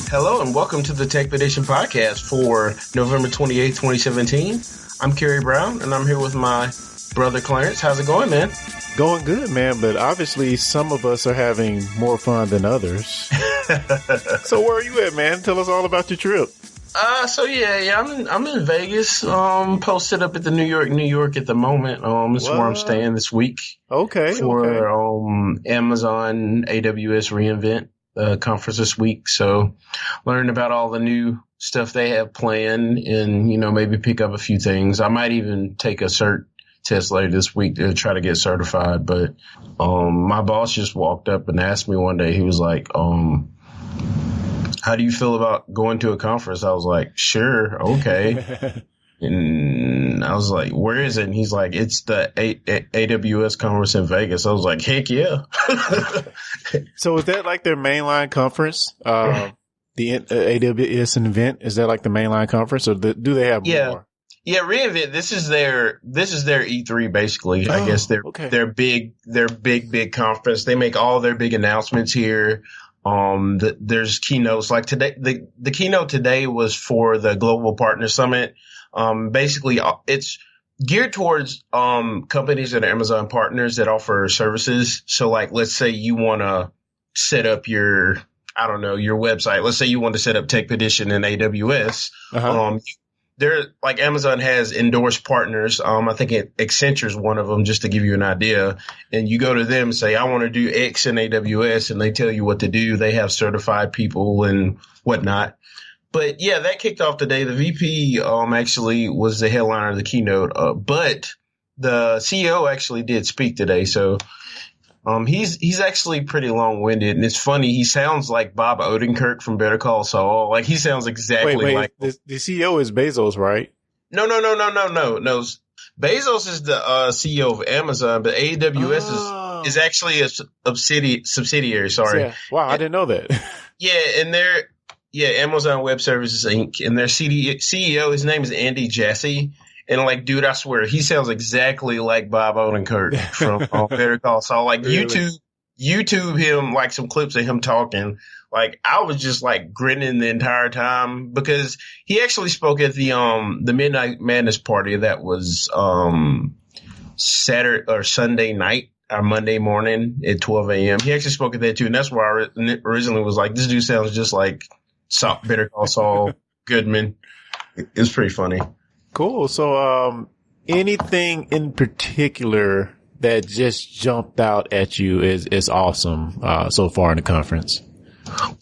Hello and welcome to the Techpedition Podcast for November 28th, 2017. I'm Kary Brown and I'm here with my brother Clarence. How's it going, man? Going good, man, but obviously some of us are having more fun than others. So where are you at, man? Tell us all about your trip. I'm in Vegas. Posted up at the New York at the moment. It's where I'm staying this week. Okay. Amazon AWS reInvent conference this week. So learn about all the new stuff they have planned and, maybe pick up a few things. I might even take a cert test later this week to try to get certified. But my boss just walked up and asked me one day, he was like, how do you feel about going to a conference? I was like, sure, okay. And I was like, where is it? And he's like, it's the AWS conference in Vegas. I was like, heck yeah. So is that like their mainline conference? The AWS event, is that like the mainline conference, or do they have more? Yeah, reInvent. This is their E3 basically. I guess their big conference. They make all their big announcements here. There's keynotes like today. The keynote today was for the Global Partner Summit. Basically it's geared towards companies that are Amazon partners that offer services. So like, let's say you want to set up your website. Let's say you want to set up Techpedition in AWS. They're like, Amazon has endorsed partners. I think Accenture's one of them, just to give you an idea. And you go to them and say, I want to do X in AWS, and they tell you what to do. They have certified people and whatnot. But yeah, that kicked off today. The VP actually was the headliner of the keynote, but the CEO actually did speak today. So he's actually pretty long-winded, and it's funny. He sounds like Bob Odenkirk from Better Call Saul. Like, he sounds exactly like the CEO is Bezos, right? No. Bezos is the CEO of Amazon, but AWS is actually a subsidiary. Sorry. Yeah. Wow, I didn't know that. Amazon Web Services Inc. And their CEO, his name is Andy Jassy. And like, dude, I swear, he sounds exactly like Bob Odenkirk from Better Call Saul. Like, really? YouTube him, like some clips of him talking. Like, I was just like grinning the entire time because he actually spoke at the Midnight Madness party that was Saturday or Sunday night or Monday morning at 12 a.m. He actually spoke at that too, and that's where I originally was like, this dude sounds just like Better Call Saul Goodman. It's pretty funny. Cool. So, anything in particular that just jumped out at you is awesome, so far in the conference?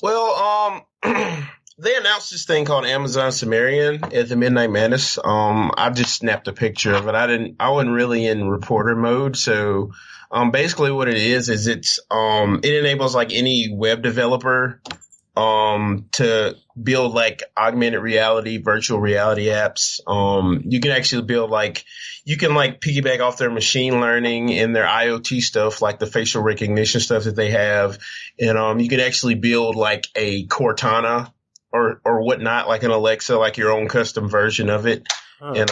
Well, they announced this thing called Amazon Sumerian at the Midnight Madness. I just snapped a picture of it. I wasn't really in reporter mode. So, basically what it is it's, it enables like any web developer to build like augmented reality, virtual reality apps. You can actually build you can piggyback off their machine learning and their IoT stuff, like the facial recognition stuff that they have. And, you can actually build like a Cortana or whatnot, like an Alexa, like your own custom version of it. Huh. And,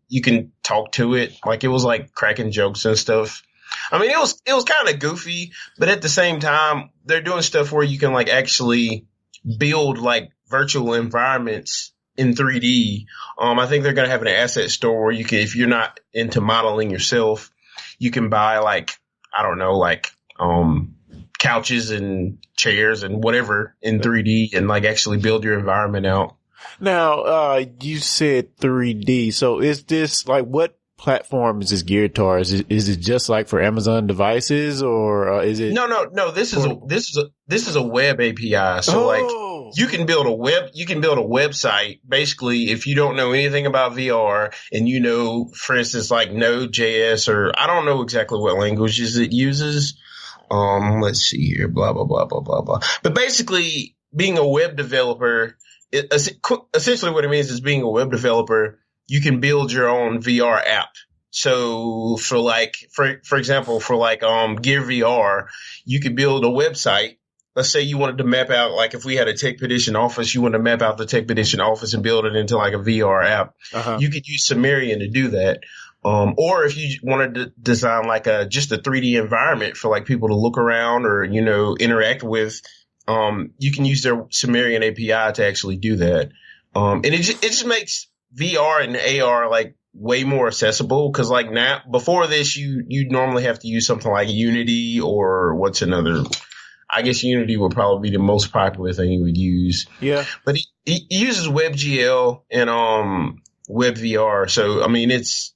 you can talk to it. Like, it was like cracking jokes and stuff. I mean, it was kind of goofy, but at the same time, they're doing stuff where you can like actually build like virtual environments in 3D. I think they're going to have an asset store where you can, if you're not into modeling yourself, you can buy couches and chairs and whatever in 3D and like actually build your environment out. Now, you said 3D. So is this like, what platform is this geared towards? Is it just like for Amazon devices, or is it? No. This is a web API. So you can build a website. Basically, if you don't know anything about VR and for instance, like Node.js, or I don't know exactly what languages it uses. Let's see here, blah, blah, blah, blah, blah, blah. But basically, being a web developer, essentially what it means is being a web developer, you can build your own VR app. So for example, Gear VR, you could build a website. Let's say you wanted to map out, like if we had a Techpedition office, you want to map out the Techpedition office and build it into like a VR app. You could use Sumerian to do that. Or if you wanted to design like just a 3D environment for like people to look around or, interact with, you can use their Sumerian API to actually do that. And it just makes VR and AR like way more accessible. Cause like now, before this, you'd normally have to use something like Unity or what's another. I guess Unity would probably be the most popular thing you would use. Yeah. But it uses WebGL and WebVR. So, I mean, it's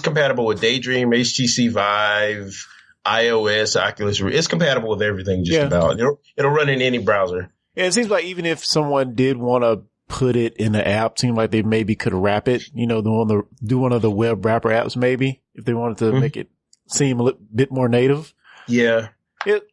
compatible with Daydream, HTC Vive, iOS, Oculus. It's compatible with everything just about. It'll run in any browser. Yeah, it seems like even if someone did want to put it in the app, seemed like they maybe could wrap it, do one of the web wrapper apps maybe, if they wanted to make it seem a bit more native. Yeah.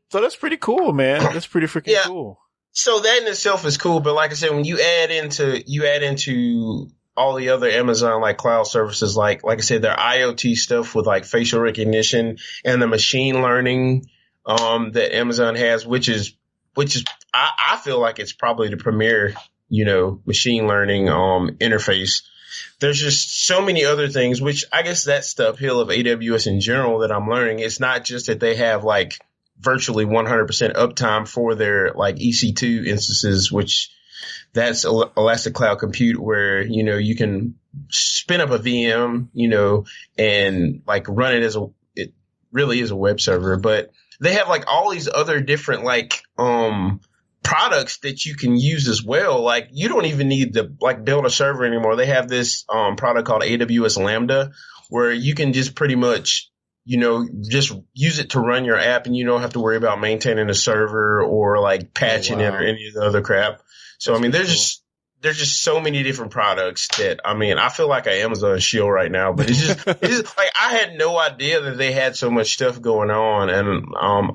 So that's pretty cool, man. That's pretty freaking cool. So that in itself is cool, but like I said, when you add into all the other Amazon like cloud services, like I said, their IoT stuff with like facial recognition and the machine learning that Amazon has, which is I feel like it's probably the premier, machine learning interface. There's just so many other things, which I guess that's the appeal of AWS in general that I'm learning. It's not just that they have like virtually 100% uptime for their like EC2 instances, which that's Elastic Cloud Compute, where, you can spin up a VM, and like run it it really is a web server, but they have like all these other different like, products that you can use as well. Like you don't even need to like build a server anymore. They have this, product called AWS Lambda, where you can just pretty much, just use it to run your app, and you don't have to worry about maintaining a server or like patching it or any of the other crap. So, I mean, there's just so many different products that, I mean, I feel like an Amazon shill right now, but it's just like, I had no idea that they had so much stuff going on. And,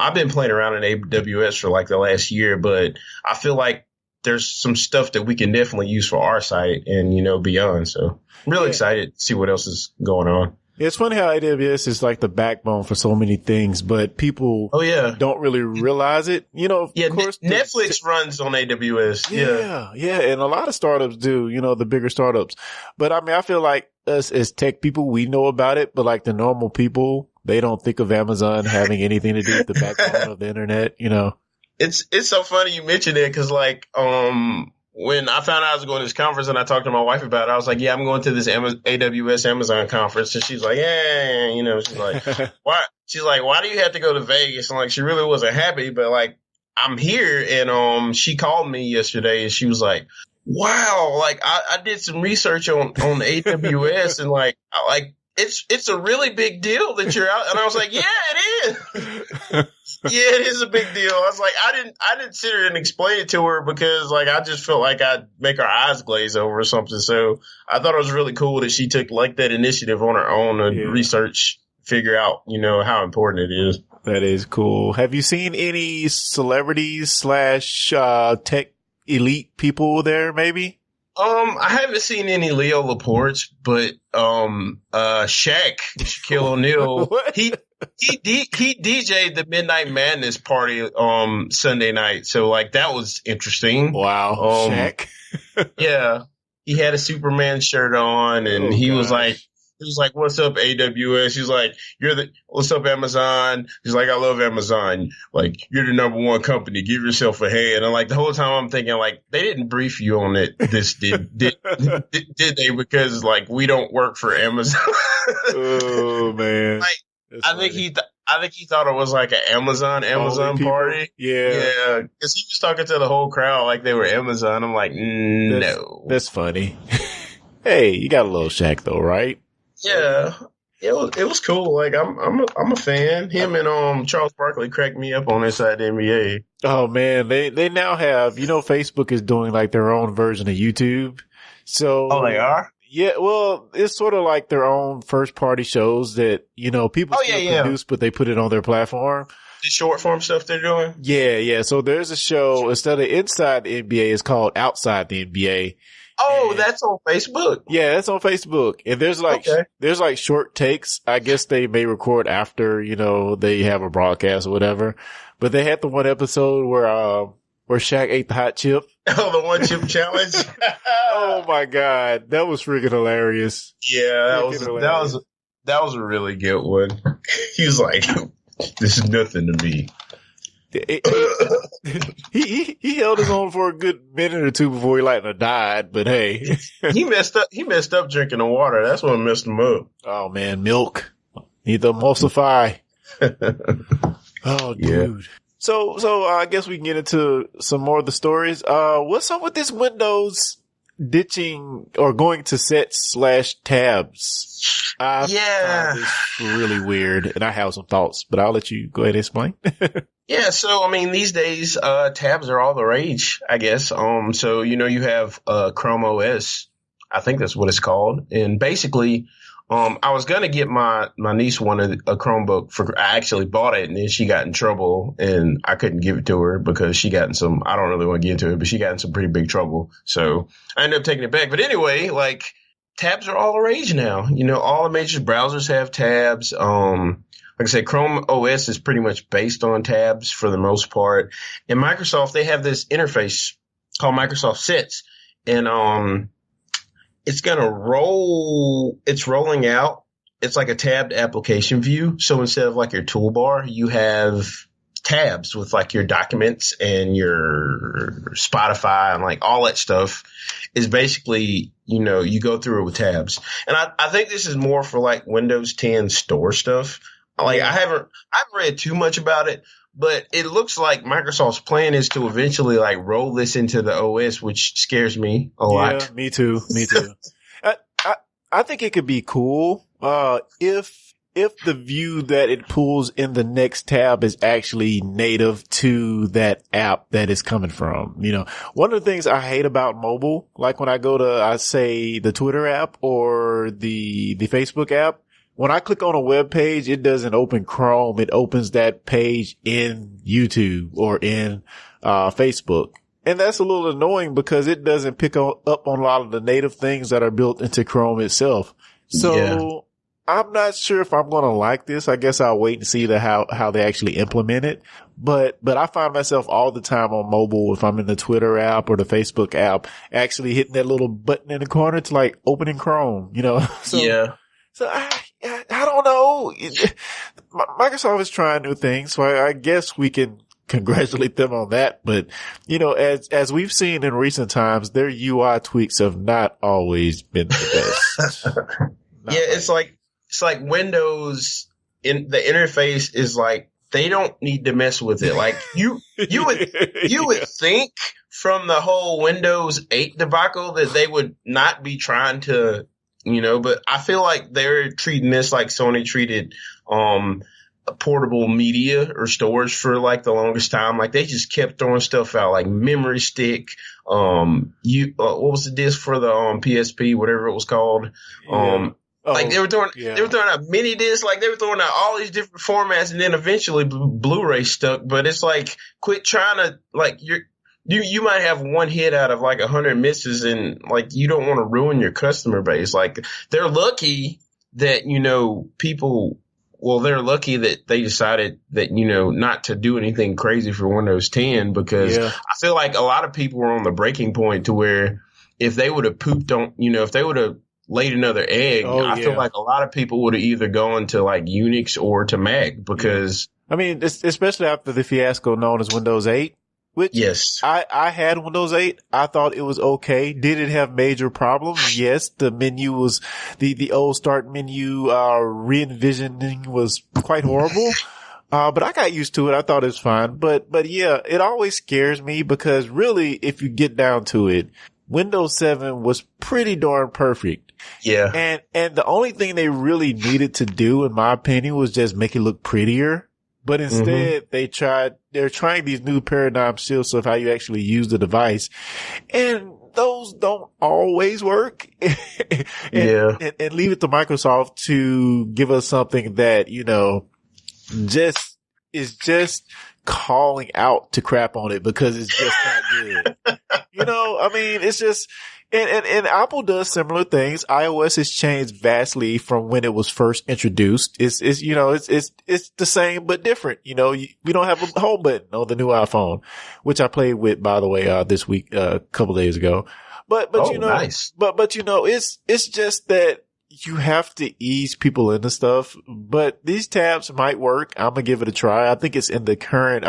I've been playing around in AWS for like the last year, but I feel like there's some stuff that we can definitely use for our site and, beyond. So I'm really excited to see what else is going on. It's funny how AWS is like the backbone for so many things, but people don't really realize it. Of course, Netflix runs on AWS. Yeah. And a lot of startups do, the bigger startups. But I mean, I feel like us as tech people, we know about it, but like the normal people, they don't think of Amazon having anything to do with the backbone of the internet, It's so funny you mentioned it because like, when I found out I was going to this conference and I talked to my wife about it, I was like, I'm going to this AWS Amazon conference. And she's like, she's like, why? She's like, why do you have to go to Vegas? And like, she really wasn't happy, but like, I'm here. And, she called me yesterday and she was like, wow, like I did some research on AWS and like, it's a really big deal that you're out. And I was like, yeah, it is. Yeah, it is a big deal. I was like, I didn't sit here and explain it to her because like, I just felt like I'd make her eyes glaze over or something. So I thought it was really cool that she took like that initiative on her own to research, figure out, how important it is. That is cool. Have you seen any celebrities / tech elite people there maybe? I haven't seen any Leo Laportes, but Shaq, Shaquille O'Neal, he DJ'd the Midnight Madness party Sunday night, so like that was interesting. Wow, Shaq. Yeah, he had a Superman shirt on, and he was like, "What's up, AWS?" He's like, "What's up, Amazon?" He's like, "I love Amazon. Like, you're the number one company. Give yourself a hand." And like the whole time I'm thinking, like, they didn't brief you on it. Did they? Because like we don't work for Amazon. Oh man. Like, I think he thought it was like an Amazon party. Yeah. Because he was talking to the whole crowd like they were Amazon. I'm like, no. That's funny. Hey, you got a little Shaq though, right? Yeah, it was cool. Like I'm a fan. Him and Charles Barkley cracked me up on Inside the NBA. Oh man, they now have, Facebook is doing like their own version of YouTube. So they are? Yeah, well, it's sort of like their own first party shows that, people produce, but they put it on their platform. The short form stuff they're doing? Yeah. So there's a show, instead of Inside the NBA, it's called Outside the NBA. Oh, that's on Facebook? Yeah, that's on Facebook. And there's like short takes. I guess they may record after, they have a broadcast or whatever. But they had the one episode where Shaq ate the hot chip. Oh, the one chip challenge? Oh my God. That was freaking hilarious. Yeah, that was a really good one. He was like, this is nothing to me. He held his own for a good minute or two before he died, but hey. He messed up drinking the water. That's what messed him up. Oh man, milk. Need to emulsify. Oh dude. Yeah. So I guess we can get into some more of the stories. What's up with this Windows ditching or going to set/tabs? Yeah. It's really weird, and I have some thoughts, but I'll let you go ahead and explain. Yeah, so I mean, these days, tabs are all the rage, I guess. So you have Chrome OS, I think that's what it's called, and basically, I was gonna get my niece wanted a Chromebook I actually bought it, and then she got in trouble, and I couldn't give it to her because she got in some. I don't really want to get into it, but she got in some pretty big trouble, so I ended up taking it back. But anyway, tabs are all the rage now. All the major browsers have tabs. Like I said, Chrome OS is pretty much based on tabs for the most part. And Microsoft, they have this interface called Microsoft Sets. And it's rolling out. It's like a tabbed application view. So instead of your toolbar, you have tabs with your documents and your Spotify and all that stuff is basically, you go through it with tabs. And I think this is more for Windows 10 store stuff. I haven't read too much about it, but it looks like Microsoft's plan is to eventually roll this into the OS, which scares me a lot. Yeah, me too. I think it could be cool, if the view that it pulls in the next tab is actually native to that app that it's coming from. One of the things I hate about mobile, when I go to, say the Twitter app or the Facebook app, when I click on a web page, it doesn't open Chrome. It opens that page in YouTube or in Facebook. And that's a little annoying because it doesn't pick up on a lot of the native things that are built into Chrome itself. So yeah. I'm not sure if I'm going to like this. I guess I'll wait and see how they actually implement it. But I find myself all the time on mobile, if I'm in the Twitter app or the Facebook app, actually hitting that little button in the corner to opening Chrome, So, yeah. So I don't know. Microsoft is trying new things, so I guess we can congratulate them on that. But, as we've seen in recent times, their UI tweaks have not always been the best. It's like Windows in the interface is they don't need to mess with it. You would think from the whole Windows 8 debacle that they would not be trying to, but I feel like they're treating this like Sony treated portable media or storage for the longest time. They just kept throwing stuff out memory stick. What was the disc for the PSP, whatever it was called? They were throwing out mini discs, they were throwing out all these different formats, and then eventually Blu-ray stuck. But it's quit trying to you might have one hit out of 100 misses, and you don't want to ruin your customer base. They're lucky that they're lucky that they decided that not to do anything crazy for Windows 10, because I feel like a lot of people were on the breaking point to where if they would have pooped on, if they would have laid another egg, I feel like a lot of people would have either gone to Unix or to Mac, because I mean, especially after the fiasco known as Windows 8. Which yes, I had Windows 8. I thought it was okay. Did it have major problems? Yes. The menu was, the old start menu, re-envisioning was quite horrible. But I got used to it. I thought it was fine. But yeah, it always scares me because really, if you get down to it, Windows 7 was pretty darn perfect. Yeah. And the only thing they really needed to do, in my opinion, was just make it look prettier. But instead, they're trying these new paradigm shifts of how you actually use the device. And those don't always work. And leave it to Microsoft to give us something that, just calling out to crap on it because it's just not good. I mean, it's just, and Apple does similar things. iOS has changed vastly from when it was first introduced. It's the same but different. We don't have a home button on the new iPhone, which I played with, by the way, this week, a couple days ago. But nice. But it's just that you have to ease people into stuff, but these tabs might work. I'm going to give it a try. I think it's in the current,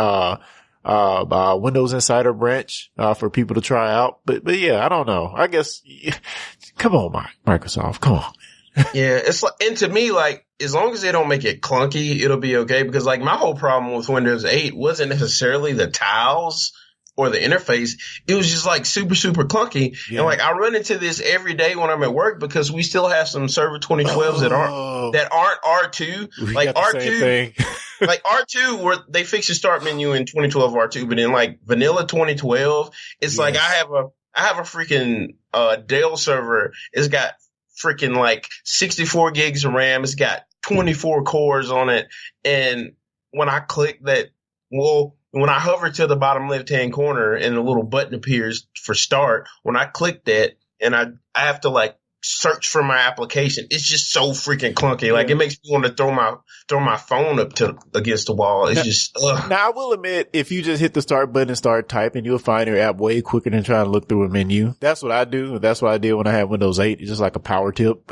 Windows Insider branch, for people to try out. But yeah, I don't know. I guess, come on, Microsoft, come on. Yeah, it's like, and to me, like, as long as they don't make it clunky, it'll be okay. Because like my whole problem with Windows 8 wasn't necessarily the tiles or the interface. It was just like super, super clunky. Yeah. And like I run into this every day when I'm at work because we still have some server 2012s that aren't R2. Like R2, like R2 where they fixed the start menu in 2012 R2, but in like vanilla 2012, it's like I have a freaking Dell server. It's got freaking like 64 gigs of RAM. It's got 24 cores on it. And when I click that, when I hover to the bottom left-hand corner and a little button appears for start, when I click that and I have to like search for my application, it's just so freaking clunky. Like it makes me want to throw my phone up against the wall. It's just, ugh. Now I will admit, if you just hit the start button and start typing, you'll find your app way quicker than trying to look through a menu. That's what I do. That's what I did when I had Windows 8. It's just like a power tip.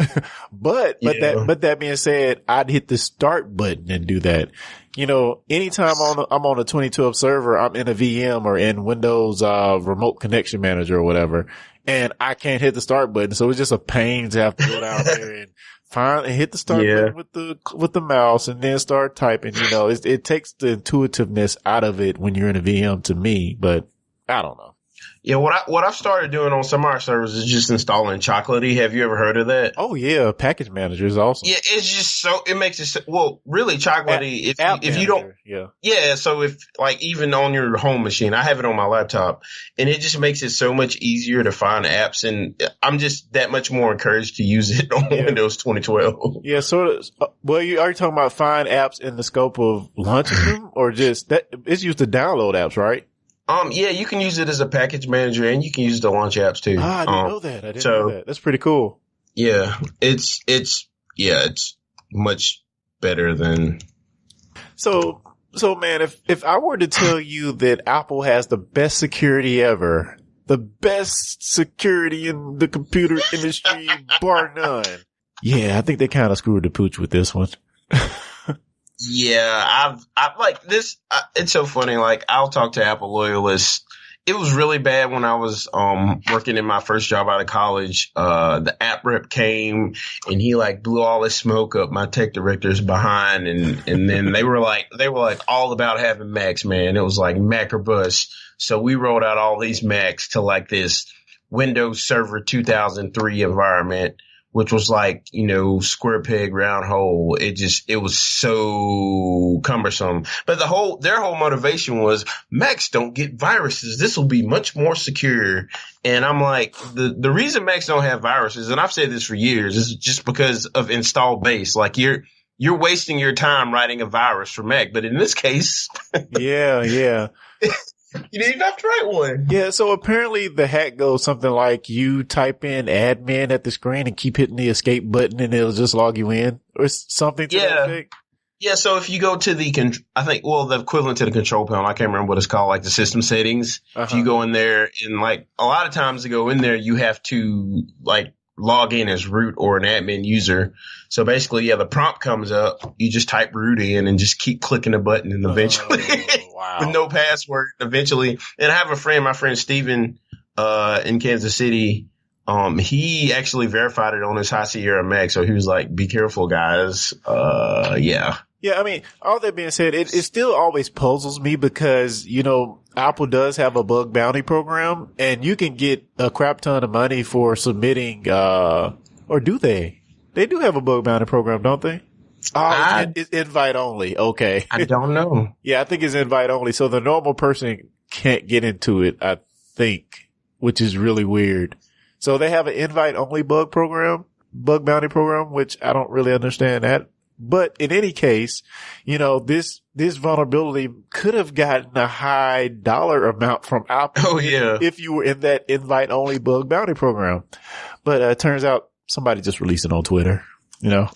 But that being said, I'd hit the start button and do that. You know, anytime I'm on a 2012 server, I'm in a VM or in Windows, remote connection manager or whatever, and I can't hit the start button. So it's just a pain to have to go down there and hit the start button with the mouse and then start typing. You know, it takes the intuitiveness out of it when you're in a VM to me, but I don't know. Yeah, what I've started doing on some of our servers is just installing Chocolatey. Have you ever heard of that? Oh yeah, package manager is awesome. Yeah, it's just it makes it really Chocolatey. If you don't, so if like even on your home machine, I have it on my laptop, and it just makes it so much easier to find apps, and I'm just that much more encouraged to use it on Windows 2012. Yeah, sort of. Well, are you talking about find apps in the scope of launching them, or just that it's used to download apps, right? Yeah, you can use it as a package manager and you can use it to launch apps too. I didn't know that. I didn't know that. That's pretty cool. Yeah, it's much better than. So man, if I were to tell you that Apple has the best security ever, the best security in the computer industry, bar none. Yeah, I think they kind of screwed the pooch with this one. Yeah, I've like this. It's so funny. Like I'll talk to Apple loyalists. It was really bad when I was working in my first job out of college. The app rep came and he like blew all this smoke up my tech director's behind, and then they were like all about having Macs, man. It was like Mac or bust. So we rolled out all these Macs to like this Windows Server 2003 environment, which was like, you know, square peg, round hole. It was so cumbersome. But their whole motivation was Macs don't get viruses. This will be much more secure. And I'm like, the reason Macs don't have viruses, and I've said this for years, is just because of install base. Like you're wasting your time writing a virus for Mac. But in this case. Yeah. You didn't even have to write one. Yeah, so apparently the hack goes something like you type in admin at the screen and keep hitting the escape button and it'll just log you in or something to that effect. Yeah, so if you go to the equivalent to the control panel, I can't remember what it's called, like the system settings. If you go in there and like a lot of times to go in there, you have to like log in as root or an admin user. So basically, the prompt comes up. You just type root in and just keep clicking the button and eventually with no password eventually. And I have a friend, my friend Steven, in Kansas City. He actually verified it on his High Sierra Mac. So he was like, be careful, guys. Yeah. Yeah, I mean, all that being said, it still always puzzles me because, you know, Apple does have a bug bounty program and you can get a crap ton of money for submitting, or do they? They do have a bug bounty program, don't they? Oh, it's invite only. Okay. I don't know. Yeah, I think it's invite only. So the normal person can't get into it, I think, which is really weird. So they have an invite only bug bounty program, which I don't really understand that. But in any case, you know, this vulnerability could have gotten a high dollar amount from Apple. Oh, yeah. If you were in that invite only bug bounty program. But it turns out somebody just released it on Twitter, you know.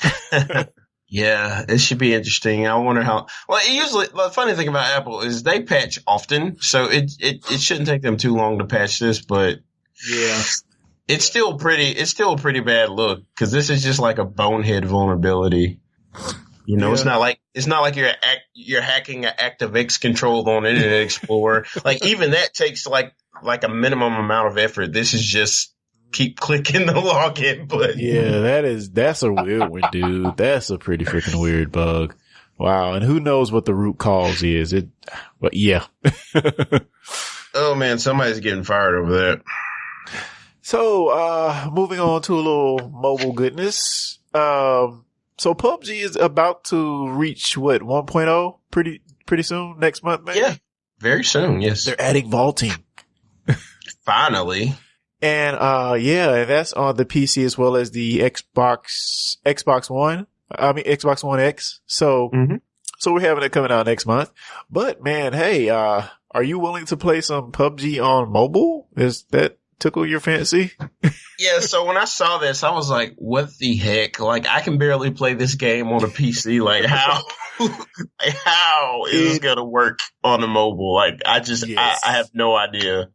Yeah, it should be interesting. I wonder how. Well, usually the funny thing about Apple is they patch often, so it shouldn't take them too long to patch this. But yeah, It's still a pretty bad look because this is just like a bonehead vulnerability. You know, it's not like you're hacking an ActiveX control on Internet Explorer. Like even that takes like a minimum amount of effort. This is just keep clicking the login button. Yeah, that's a weird one, dude. That's a pretty freaking weird bug. Wow, and who knows what the root cause is? But yeah. Oh man, somebody's getting fired over that. So, moving on to a little mobile goodness. So PUBG is about to reach 1.0 pretty soon, next month, maybe? Yeah, very soon. Yes, they're adding vaulting. Finally. And and that's on the PC as well as the Xbox One. I mean Xbox One X. So so we're having it coming out next month. But man, hey, are you willing to play some PUBG on mobile? Is that tickle your fancy? Yeah, so when I saw this, I was like, what the heck? Like, I can barely play this game on a PC. Like, how is this going to work on a mobile? Like, I have no idea.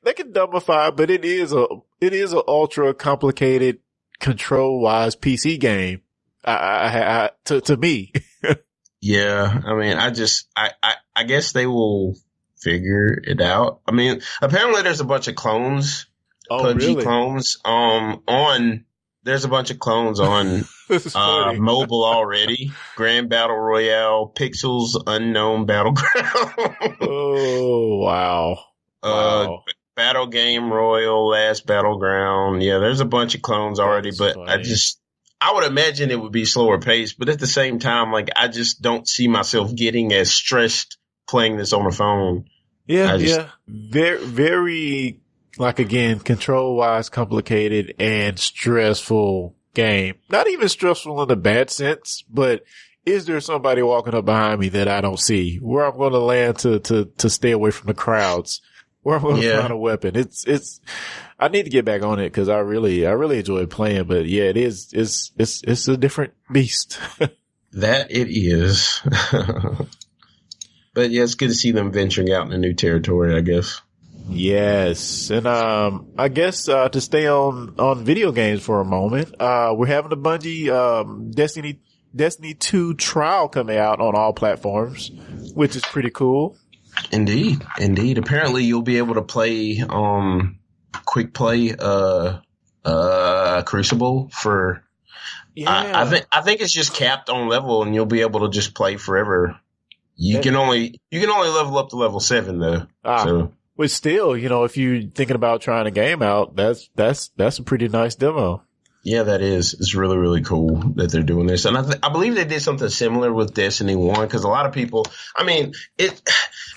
They can dumbify, but it is a ultra complicated control wise PC game. To me. Yeah, I mean, I guess they will figure it out. I mean, apparently there's a bunch of clones, PUBG really? clones, there's a bunch of clones on, mobile already. Grand Battle Royale, Pixels Unknown Battleground. Oh, wow. Battle Game Royal, Last Battleground. Yeah, there's a bunch of clones already, but funny. I would imagine it would be slower paced, but at the same time, like, I just don't see myself getting as stressed playing this on a phone. Yeah. Very, very, like, again, control-wise complicated and stressful game. Not even stressful in a bad sense, but is there somebody walking up behind me that I don't see? Where I'm going to land to stay away from the crowds? Where I'm going to find a weapon? I need to get back on it because I really enjoy playing, but yeah, it's a different beast. That it is. But yeah, it's good to see them venturing out in a new territory, I guess. Yes. And, I guess, to stay on video games for a moment, we're having a Bungie, Destiny 2 trial coming out on all platforms, which is pretty cool. Indeed. Apparently you'll be able to play, quick play, Crucible for, I think it's just capped on level and you'll be able to just play forever. You can only level up to level 7 though. So. But still, if you're thinking about trying a game out, that's a pretty nice demo. Yeah, that is. It's really, really cool that they're doing this. And I believe they did something similar with Destiny 1 because a lot of people, I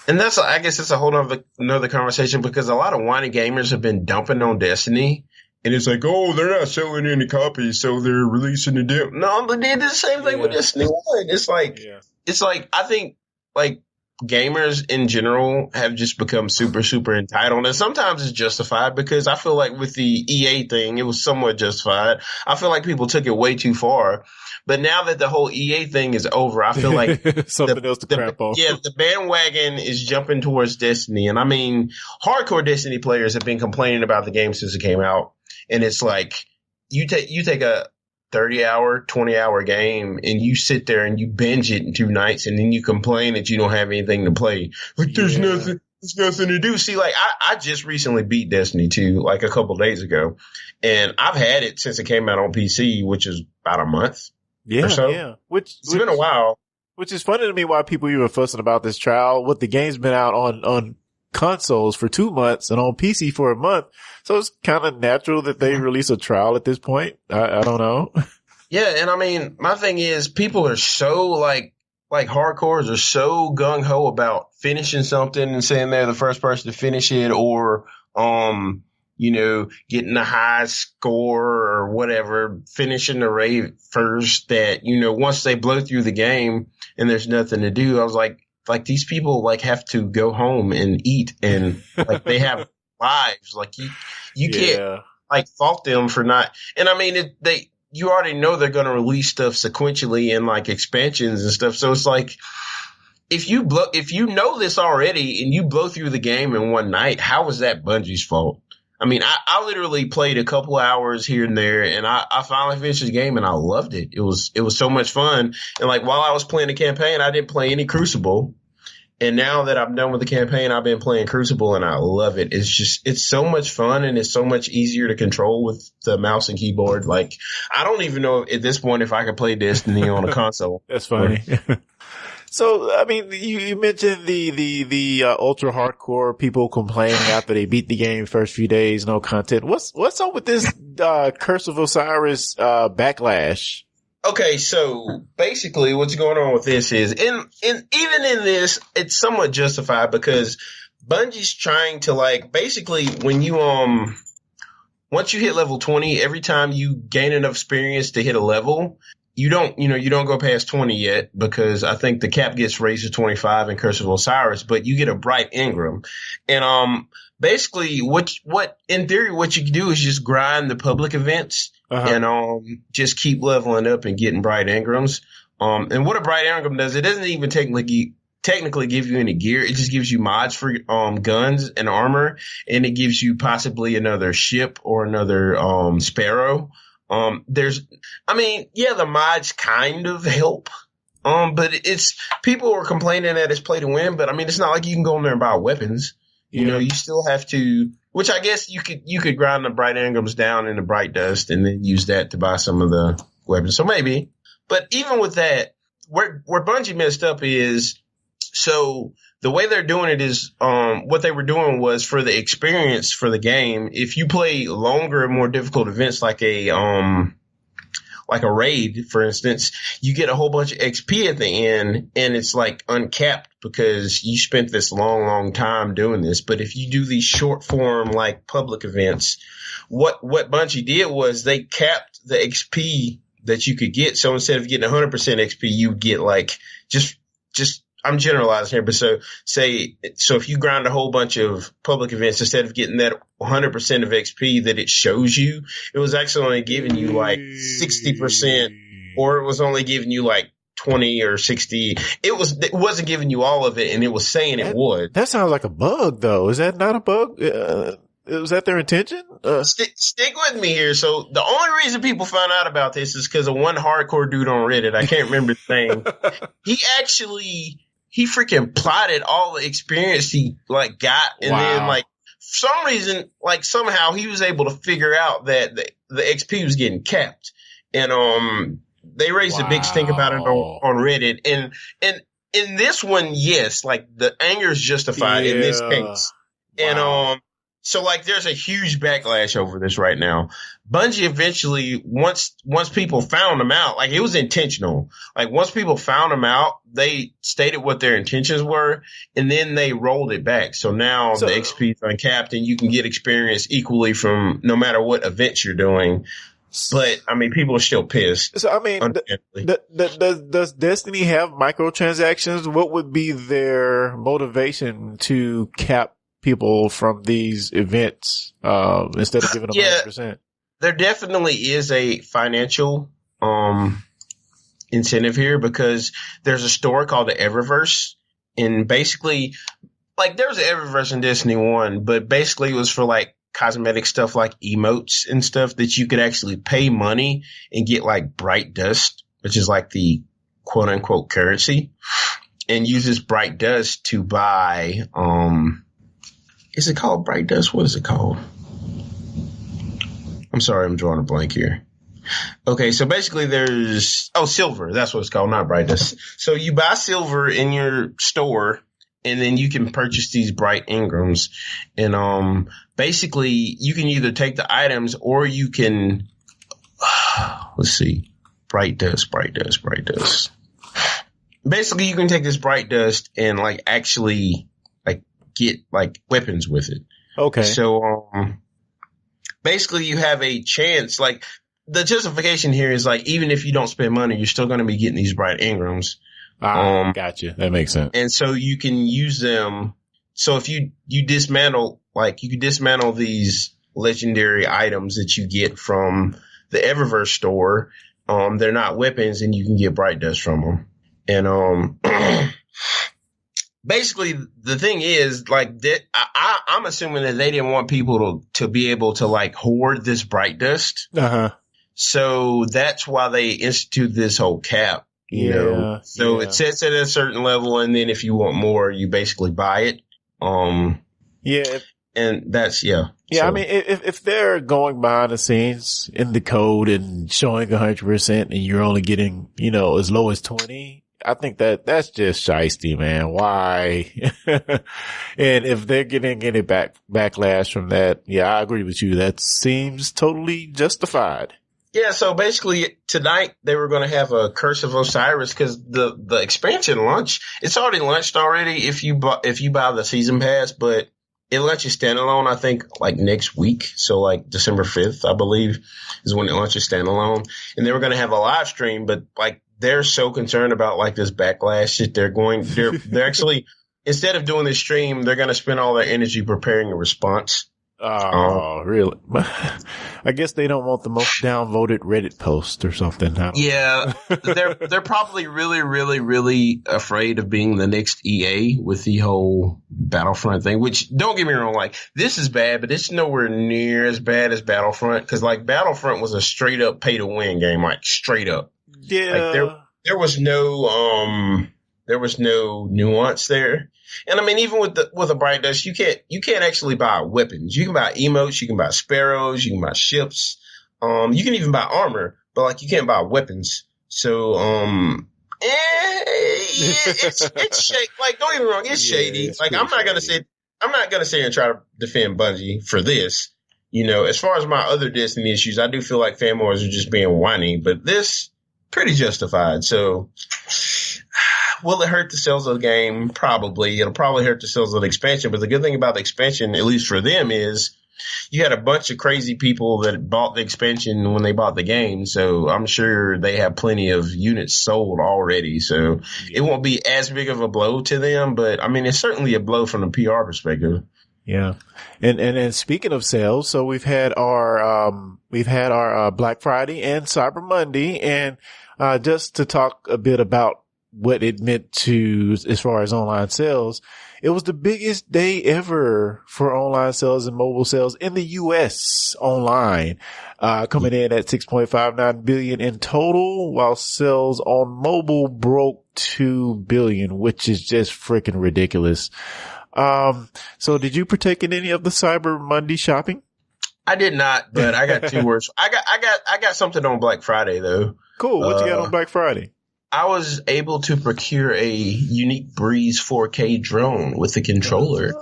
guess it's a whole another conversation because a lot of whiny gamers have been dumping on Destiny. And it's like, oh, they're not selling any copies, so they're releasing a demo. No, they did the same thing with Destiny 1. It's like, I think, like, gamers in general have just become super, super entitled. And sometimes it's justified because I feel like with the EA thing, it was somewhat justified. I feel like people took it way too far. But now that the whole EA thing is over, I feel like something else to crap on. Yeah, the bandwagon is jumping towards Destiny. And I mean, hardcore Destiny players have been complaining about the game since it came out. And it's like, you take a 30-hour, 20-hour game and you sit there and you binge it in 2 nights and then you complain that you don't have anything to play. Like there's nothing to do. See, like I just recently beat Destiny 2 like a couple days ago and I've had it since it came out on PC, which is about a month or so. Yeah. It's been a while. Which is funny to me why people even fussing about this trial. What the game's been out on consoles for 2 months and on PC for a month. So it's kind of natural that they release a trial at this point. I don't know. Yeah. And I mean, my thing is people are so like hardcores are so gung ho about finishing something and saying they're the first person to finish it or, getting a high score or whatever, finishing the raid first that, once they blow through the game and there's nothing to do, I was like these people like have to go home and eat and like they have lives. Like you can't like fault them for not. And I mean, you already know they're going to release stuff sequentially and like expansions and stuff. So it's like, if you know this already and you blow through the game in one night, how was that Bungie's fault? I mean, I literally played a couple hours here and there, and I finally finished the game, and I loved it. It was so much fun. And like while I was playing the campaign, I didn't play any Crucible. And now that I'm done with the campaign, I've been playing Crucible, and I love it. It's so much fun, and it's so much easier to control with the mouse and keyboard. Like, I don't even know at this point if I could play Destiny on a console. That's funny. So, I mean, you mentioned the ultra hardcore people complaining after they beat the game first few days, no content. What's up with this Curse of Osiris backlash? Okay, so basically what's going on with this is, even in this, it's somewhat justified because Bungie's trying to, like, basically when you, once you hit level 20, every time you gain enough experience to hit a level, you don't go past 20 yet because I think the cap gets raised to 25 in Curse of Osiris, but you get a bright Engram. And, basically what in theory, what you can do is just grind the public events. And just keep leveling up and getting bright Engrams. And what a bright Engram does, it doesn't even technically give you any gear. It just gives you mods for guns and armor, and it gives you possibly another ship or another sparrow. The mods kind of help. But people are complaining that it's play to win, but I mean, it's not like you can go in there and buy weapons. You know, you still have to, which I guess you could grind the bright Engrams down into bright dust and then use that to buy some of the weapons. So maybe, but even with that, where Bungie messed up is, so the way they're doing it is, what they were doing was for the experience for the game. If you play longer and more difficult events like a raid, for instance, you get a whole bunch of XP at the end, and it's like uncapped because you spent this long time doing this. But if you do these short form, like public events, what Bungie did was they capped the XP that you could get. So instead of getting 100% XP, you get like just I'm generalizing here, but so if you grind a whole bunch of public events, instead of getting that 100% of XP that it shows you, it was actually only giving you like 60%, or it was only giving you like 20 or 60. It wasn't giving you all of it, and it was saying it would. That sounds like a bug, though. Is that not a bug? Was that their intention? Stick with me here. So the only reason people found out about this is because of one hardcore dude on Reddit. I can't remember his name. He freaking plotted all the experience he like got, and then like for some reason, like somehow he was able to figure out that the XP was getting capped, and they raised a big stink about it on Reddit, and in this one, yes, like the anger is justified in this case, and so like there's a huge backlash over this right now. Bungie eventually, once people found them out, like it was intentional. Like once people found them out, they stated what their intentions were, and then they rolled it back. So now the XP is uncapped, and you can get experience equally from no matter what events you're doing. But I mean, people are still pissed. So I mean, does Destiny have microtransactions? What would be their motivation to cap people from these events instead of giving them 100%? There definitely is a financial incentive here because there's a store called the Eververse, and basically, like there's an Eververse in Destiny 1, but basically it was for like cosmetic stuff like emotes and stuff that you could actually pay money and get like bright dust, which is like the quote unquote currency, and use this bright dust to buy is it called bright dust? What is it called? I'm sorry, I'm drawing a blank here. Okay, so basically there's silver. That's what it's called, not bright dust. So you buy silver in your store, and then you can purchase these bright Engrams. And basically you can either take the items or you can let's see. Bright dust. Basically you can take this bright dust and like actually like get like weapons with it. Okay. So basically you have a chance, like the justification here is like, even if you don't spend money, you're still going to be getting these bright Engrams. Gotcha. That makes sense. And so you can use them. So if you dismantle, like you can dismantle these legendary items that you get from the Eververse store. They're not weapons, and you can get bright dust from them. And, basically the thing is like that. I'm assuming that they didn't want people to be able to like hoard this bright dust. So that's why they institute this whole cap. You know, so it sets at a certain level, and then if you want more, you basically buy it. And that's So. I mean, if they're going behind the scenes in the code and showing 100%, and you're only getting, you know, as low as 20, I think that's just shiesty, man. Why? And if they're getting any backlash from that, I agree with you. That seems totally justified. Yeah, so basically tonight they were going to have a Curse of Osiris because the expansion launch, it's already launched already if you buy the season pass, but it launches standalone, I think, like next week. So like December 5th, I believe, is when it launches standalone. And they were going to have a live stream, but like they're so concerned about like this backlash that they're actually, instead of doing this stream, they're going to spend all their energy preparing a response. Oh, really? I guess they don't want the most downvoted Reddit post or something. They're probably really, really, really afraid of being the next EA with the whole Battlefront thing, which don't get me wrong, like this is bad, but it's nowhere near as bad as Battlefront. Cause like Battlefront was a straight up pay to win game, like straight up. Yeah. Like there was no nuance there. And I mean, even with a bright dust, you can't actually buy weapons. You can buy emotes, you can buy sparrows, you can buy ships, you can even buy armor, but like you can't buy weapons. So, it's shady. Like, don't get me wrong, it's shady. Like, I'm not gonna sit and try to defend Bungie for this. You know, as far as my other Destiny issues, I do feel like fan wars are just being whiny, but this pretty justified. So. Will it hurt the sales of the game? Probably. It'll probably hurt the sales of the expansion. But the good thing about the expansion, at least for them, is you had a bunch of crazy people that bought the expansion when they bought the game. So I'm sure they have plenty of units sold already. So it won't be as big of a blow to them. But I mean, it's certainly a blow from a PR perspective. Yeah. And speaking of sales, so we've had our Black Friday and Cyber Monday. And just to talk a bit about what it meant to, as far as online sales, it was the biggest day ever for online sales and mobile sales in the U.S. online, coming in at 6.59 billion in total, while sales on mobile broke 2 billion, which is just freaking ridiculous. So did you partake in any of the Cyber Monday shopping? I did not, but I got two words. I got something on Black Friday though. Cool. What you got on Black Friday? I was able to procure a Unique Breeze 4K drone with a controller.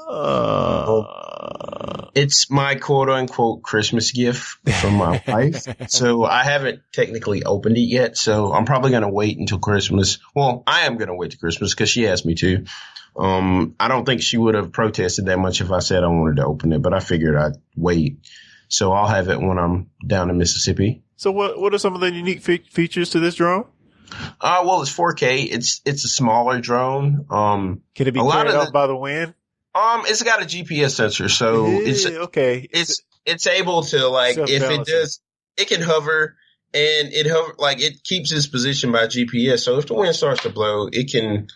It's my quote-unquote Christmas gift from my wife. So I haven't technically opened it yet. So I'm probably going to wait until Christmas. Well, I am going to wait till Christmas because she asked me to. I don't think she would have protested that much if I said I wanted to open it, but I figured I'd wait. So I'll have it when I'm down in Mississippi. So what are some of the unique features to this drone? Well, it's 4K. It's a smaller drone. Can it be carried out by the wind? It's got a GPS sensor, so it's able to like if it does, it can hover and it keeps its position by GPS. So if the wind starts to blow, it can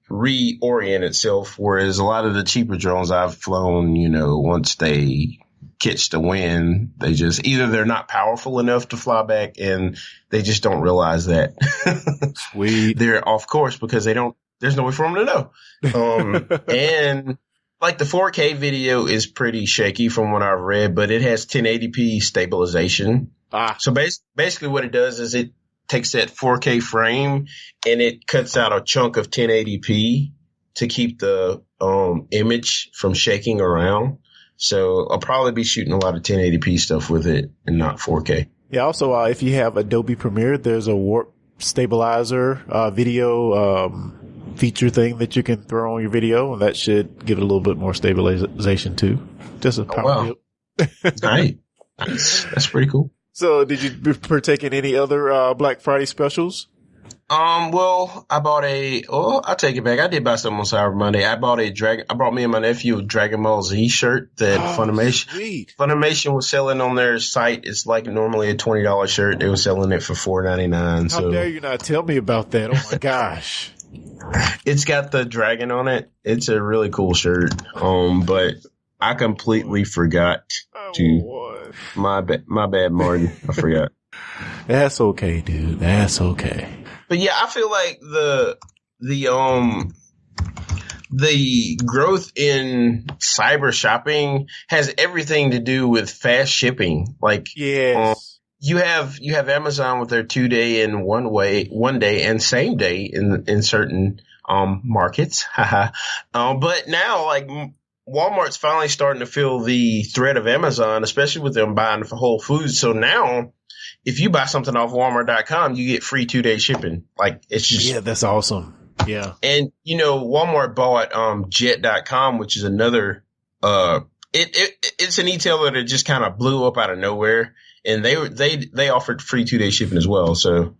reorient itself. Whereas a lot of the cheaper drones I've flown, once they catch the wind, they just either they're not powerful enough to fly back and they just don't realize that they're off course because there's no way for them to know. And like the 4K video is pretty shaky from what I've read, but it has 1080p stabilization. So basically what it does is it takes that 4K frame and it cuts out a chunk of 1080p to keep the image from shaking around. So I'll probably be shooting a lot of 1080p stuff with it and not 4K. Yeah. Also, if you have Adobe Premiere, there's a warp stabilizer video feature thing that you can throw on your video, and that should give it a little bit more stabilization too. Just a power tip. Nice. That's pretty cool. So, did you partake in any other Black Friday specials? Well, I'll take it back. I did buy something on Cyber Monday. I brought me and my nephew a Dragon Ball Z shirt that Funimation was selling on their site. It's like normally a $20 shirt. They were selling it for $4.99. How dare you not tell me about that? Oh my gosh. It's got the dragon on it. It's a really cool shirt. But I completely forgot to. My bad, Martin. I forgot. That's okay, dude. That's okay. But yeah, I feel like the growth in cyber shopping has everything to do with fast shipping. Like, yes. You have Amazon with their 2-day and 1 day and same day in certain markets. But now, like, Walmart's finally starting to feel the threat of Amazon, especially with them buying for Whole Foods. So now, if you buy something off Walmart.com, you get free 2-day shipping. Like, it's just that's awesome. Yeah. And Walmart bought Jet.com, which is another it's an e-tailer that just kind of blew up out of nowhere, and they offered free 2-day shipping as well. So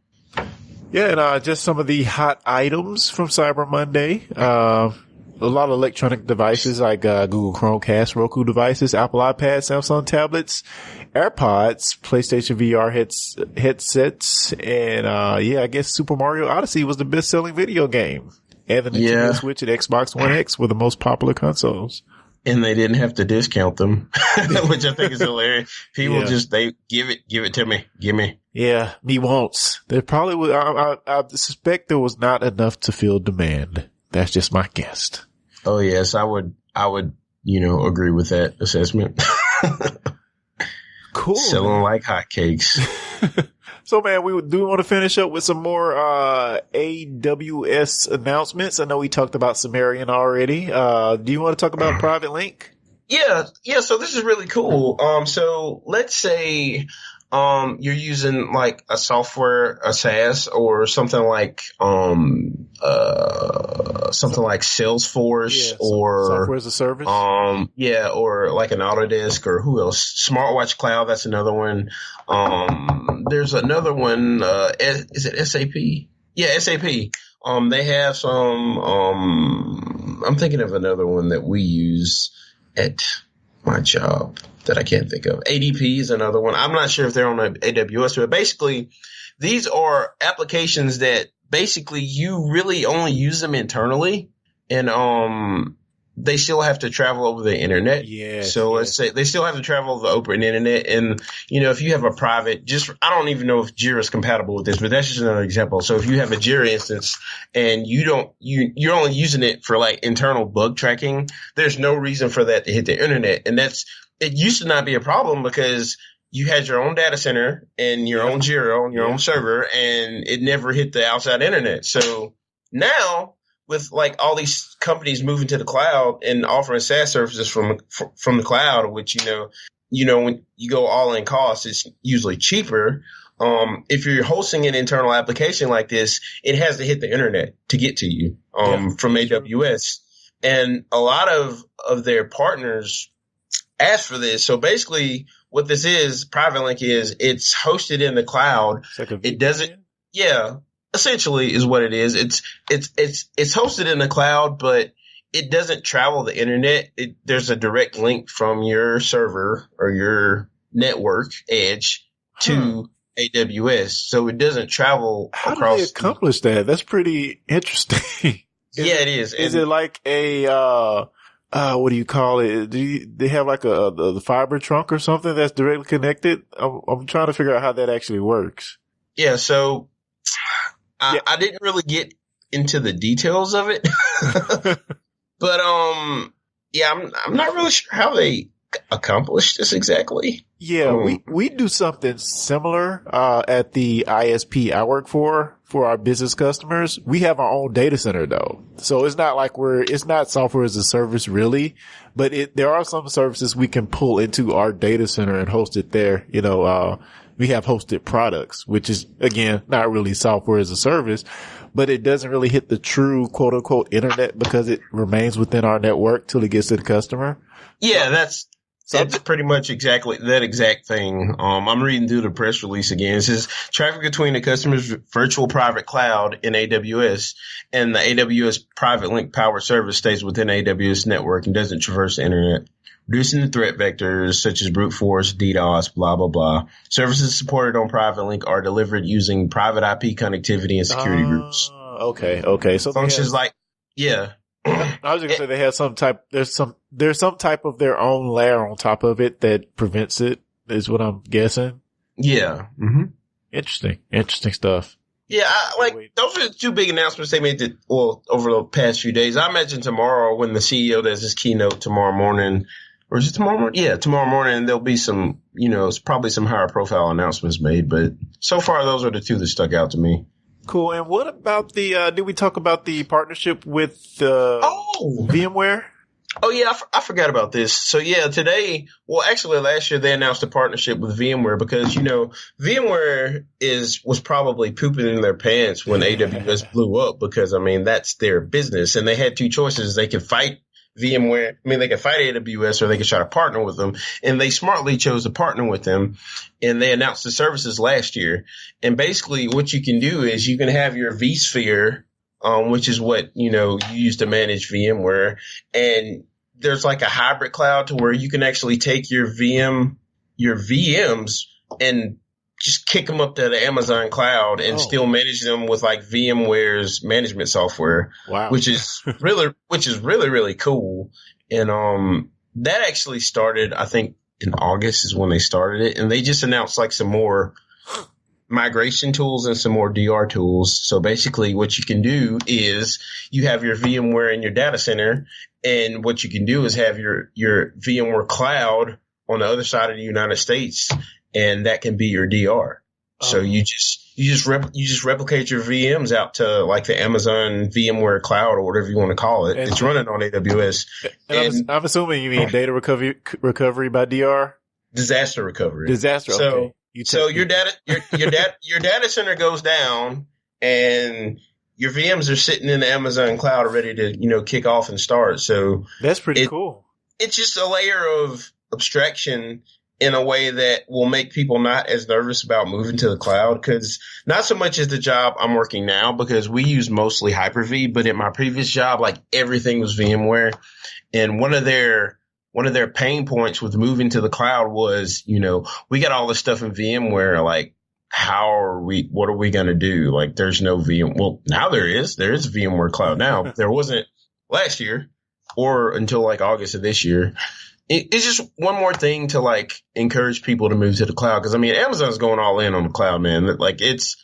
yeah, and just some of the hot items from Cyber Monday. A lot of electronic devices like Google Chromecast, Roku devices, Apple iPads, Samsung tablets, AirPods, PlayStation VR headsets, and I guess Super Mario Odyssey was the best-selling video game. And the Nintendo Switch and Xbox One X were the most popular consoles. And they didn't have to discount them, which I think is hilarious. People they give it to me, give me. Yeah, me wants. There probably was. I suspect there was not enough to fill demand. That's just my guess. Oh yes, I would, agree with that assessment. Cool. Selling like hotcakes. So, man, we want to finish up with some more AWS announcements. I know we talked about Sumerian already. Do you want to talk about PrivateLink? Yeah. So this is really cool. So let's say you're using like a software, a SaaS, or something like Salesforce, or software as a service. Or like an Autodesk, or who else? Smartwatch Cloud, that's another one. There's another one. Is it SAP? Yeah, SAP. They have some. I'm thinking of another one that we use at my job that I can't think of. ADP is another one. I'm not sure if they're on AWS, but basically these are applications that basically you really only use them internally, and they still have to travel over the internet. So let's say they still have to travel over the open internet. And, if you have a private, I don't even know if Jira is compatible with this, but that's just another example. So if you have a Jira instance and you're only using it for like internal bug tracking, there's no reason for that to hit the internet. And it used to not be a problem because you had your own data center and your own Jira on your own server, and it never hit the outside internet. So now, with like all these companies moving to the cloud and offering SaaS services from the cloud, which when you go all in cost, it's usually cheaper. If you're hosting an internal application like this, it has to hit the internet to get to you from AWS, and a lot of their partners ask for this. So basically, what this is, PrivateLink it's hosted in the cloud. It doesn't, essentially is what it is. It's hosted in the cloud, but it doesn't travel the internet. There's a direct link from your server or your network edge to AWS, so it doesn't travel across. How do they accomplish that? That's pretty interesting. It is. Is it like a what do you call it? They have like the fiber trunk or something that's directly connected? I'm trying to figure out how that actually works. Yeah. So. I didn't really get into the details of it, but I'm not really sure how they accomplished this exactly. Yeah, we do something similar at the ISP I work for our business customers. We have our own data center though, so it's not like it's not software as a service really, but there are some services we can pull into our data center and host it there. We have hosted products, which is, again, not really software as a service, but it doesn't really hit the true quote unquote internet because it remains within our network till it gets to the customer. Yeah, that's pretty much exactly that exact thing. I'm reading through the press release again. It says traffic between the customer's virtual private cloud in AWS and the AWS PrivateLink powered service stays within AWS network and doesn't traverse the internet, reducing the threat vectors such as brute force, DDoS, blah, blah, blah. Services supported on PrivateLink are delivered using private IP connectivity and security groups. Okay. So functions like, yeah. I was just gonna say they have some type. There's some type of their own layer on top of it that prevents it. Is what I'm guessing. Yeah. Mm-hmm. Interesting stuff. Yeah, those are the two big announcements they made over the past few days. I imagine tomorrow when the CEO does his keynote tomorrow morning, or is it tomorrow morning? Yeah, tomorrow morning there'll be some, it's probably some higher profile announcements made. But so far, those are the two that stuck out to me. Cool. And what about did we talk about the partnership with VMware? Oh, yeah, I forgot about this. So, yeah, today, actually last year they announced a partnership with VMware because, VMware was probably pooping in their pants when AWS blew up because, that's their business. And they had two choices. They could fight VMware. They could fight AWS or they could try to partner with them. And they smartly chose to partner with them. And they announced the services last year. And basically what you can do is you can have your vSphere, which is what, you use to manage VMware. And there's like a hybrid cloud to where you can actually take your VMs and just kick them up to the Amazon cloud and still manage them with like VMware's management software. Wow. Which is really, really cool. And, that actually started, I think in August is when they started it. And they just announced like some more migration tools and some more DR tools. So basically what you can do is you have your VMware in your data center, and what you can do is have your VMware cloud on the other side of the United States, and that can be your DR. So you just replicate your VMs out to like the Amazon VMware cloud or whatever you want to call it. It's running on AWS. And I'm assuming you mean data recovery by DR? Disaster recovery. Okay. So your data center goes down and your VMs are sitting in the Amazon cloud ready to, kick off and start. So that's pretty cool. It's just a layer of abstraction in a way that will make people not as nervous about moving to the cloud. Cause not so much as the job I'm working now, because we use mostly Hyper-V, but in my previous job, like everything was VMware. And one of their pain points with moving to the cloud was, we got all this stuff in VMware. Like, what are we going to do? Like, there's no Well, now there is VMware cloud now. There wasn't last year or until like August of this year. It's just one more thing to like encourage people to move to the cloud. Cause Amazon's going all in on the cloud, man. Like it's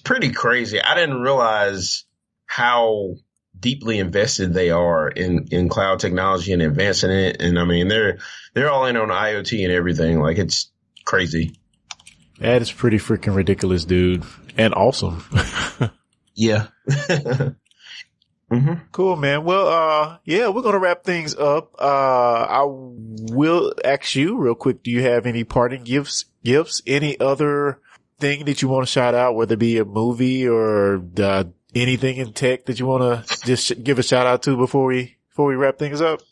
pretty crazy. I didn't realize how deeply invested they are in cloud technology and advancing it. And they're all in on IoT and everything. Like it's crazy. That is pretty freaking ridiculous, dude. And awesome. Yeah. Mm-hmm. Cool, man. Well, we're going to wrap things up. I will ask you real quick. Do you have any parting gifts, any other thing that you want to shout out, whether it be a movie or, anything in tech that you want to just give a shout out to before we wrap things up?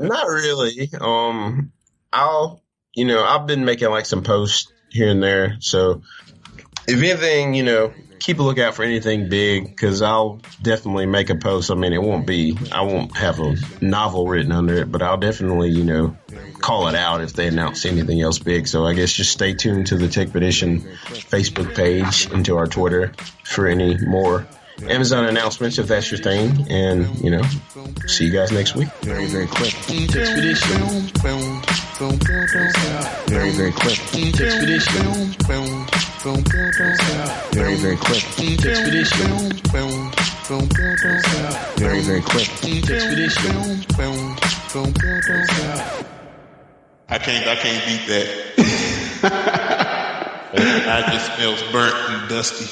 Not really. I've been making like some posts here and there. So if anything, keep a lookout for anything big, because I'll definitely make a post. I won't have a novel written under it, but I'll definitely, call it out if they announce anything else big. So I guess just stay tuned to the Techpedition Facebook page and to our Twitter for any more Amazon announcements, if that's your thing. And, see you guys next week. Very, very quick. Techpedition. Very, very quick. Techpedition. Very, very quick. Techpedition. Very, very quick. Techpedition. I can't beat that. I just smells burnt and dusty.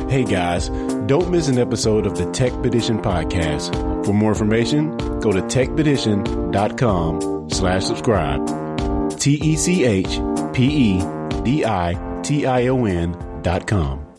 Hey guys, don't miss an episode of the Techpedition Podcast. For more information, go to techpedition.com/subscribe. TECHPEDITION.com.